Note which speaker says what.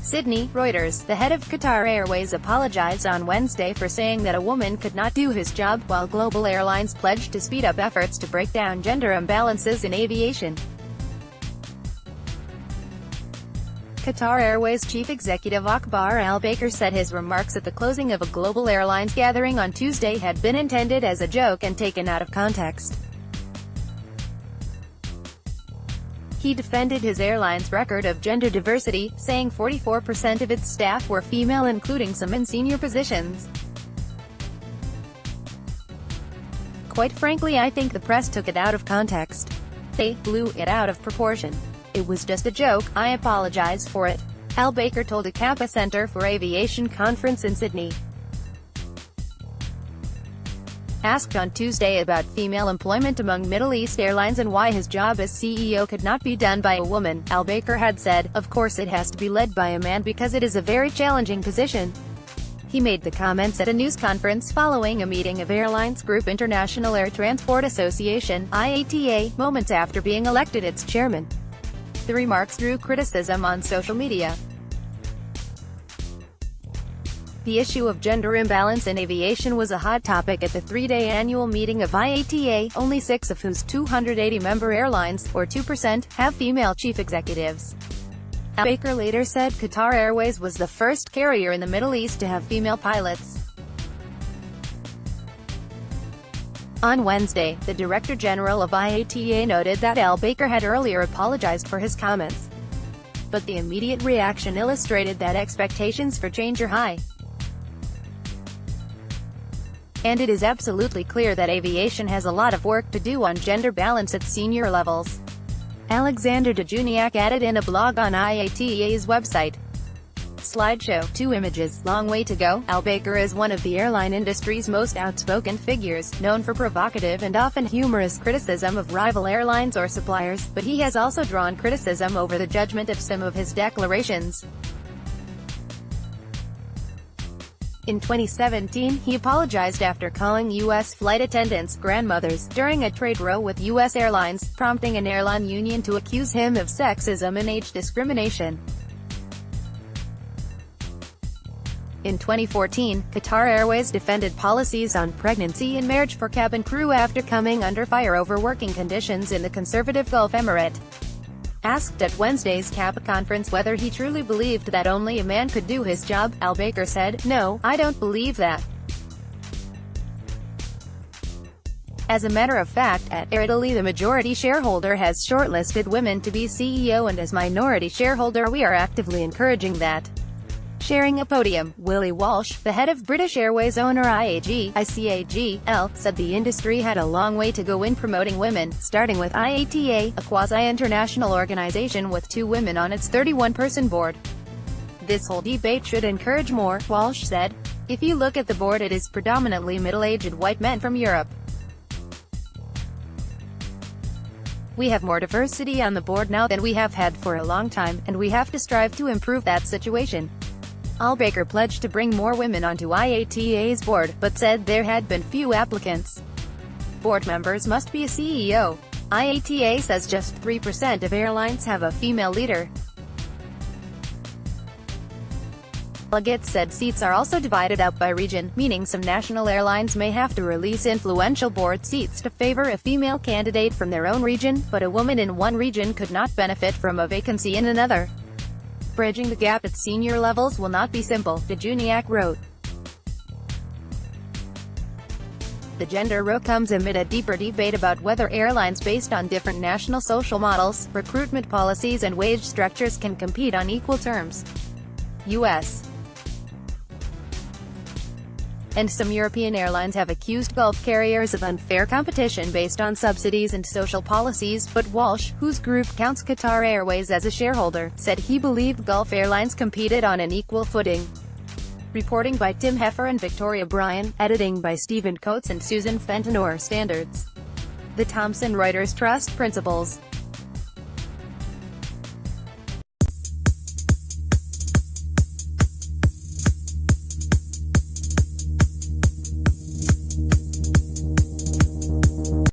Speaker 1: Sydney, Reuters. The head of Qatar Airways apologized on Wednesday for saying that a woman could not do his job, while global airlines pledged to speed up efforts to break down gender imbalances in aviation. Qatar Airways chief executive Akbar al-Baker said his remarks at the closing of a global airlines gathering on Tuesday had been intended as a joke and taken out of context. He defended his airline's record of gender diversity, saying 44% of its staff were female, including some in senior positions. "Quite frankly, I think the press took it out of context. They blew it out of proportion. It was just a joke. I apologize for it," al-Baker told a Kappa Center for Aviation conference in Sydney. Asked on Tuesday about female employment among Middle East airlines and why his job as CEO could not be done by a woman, al-Baker had said, "Of course it has to be led by a man because it is a very challenging position." He made the comments at a news conference following a meeting of Airlines Group International Air Transport Association (IATA), moments after being elected its chairman. The remarks drew criticism on social media. The issue of gender imbalance in aviation was a hot topic at the three-day annual meeting of IATA, only 6 of whose 280 member airlines, or 2%, have female chief executives. Baker later said Qatar Airways was the first carrier in the Middle East to have female pilots. On Wednesday, the Director General of IATA noted that al-Baker had earlier apologized for his comments. But the immediate reaction illustrated that expectations for change are high. And it is absolutely clear that aviation has a lot of work to do on gender balance at senior levels. Alexander Dejuniak added in a blog on IATA's website. Slideshow, 2 images, long way to go. Al-Baker is one of the airline industry's most outspoken figures, known for provocative and often humorous criticism of rival airlines or suppliers, but he has also drawn criticism over the judgment of some of his declarations. In 2017, he apologized after calling U.S. flight attendants grandmothers during a trade row with U.S. airlines, prompting an airline union to accuse him of sexism and age discrimination. In 2014, Qatar Airways defended policies on pregnancy and marriage for cabin crew after coming under fire over working conditions in the conservative Gulf Emirate. Asked at Wednesday's Kappa conference whether he truly believed that only a man could do his job, al-Baker said, "No, I don't believe that. As a matter of fact, at Air Italy the majority shareholder has shortlisted women to be CEO, and as minority shareholder we are actively encouraging that." Sharing a podium, Willie Walsh, the head of British Airways owner ICAG-L, said the industry had a long way to go in promoting women, starting with IATA, a quasi-international organization with 2 women on its 31-person board. "This whole debate should encourage more," Walsh said. "If you look at the board, it is predominantly middle-aged white men from Europe. We have more diversity on the board now than we have had for a long time, and we have to strive to improve that situation." Al-Baker pledged to bring more women onto IATA's board, but said there had been few applicants. Board members must be a CEO. IATA says just 3% of airlines have a female leader. Delegates said seats are also divided up by region, meaning some national airlines may have to release influential board seats to favor a female candidate from their own region, but a woman in one region could not benefit from a vacancy in another. Bridging the gap at senior levels will not be simple, Dejuniak wrote. The gender row comes amid a deeper debate about whether airlines based on different national social models, recruitment policies and wage structures can compete on equal terms. U.S. and some European airlines have accused Gulf carriers of unfair competition based on subsidies and social policies, but Walsh, whose group counts Qatar Airways as a shareholder, said he believed Gulf airlines competed on an equal footing. Reporting by Tim Heffer and Victoria Bryan, editing by Stephen Coates and Susan Fenton. Standards. The Thomson Reuters Trust Principles.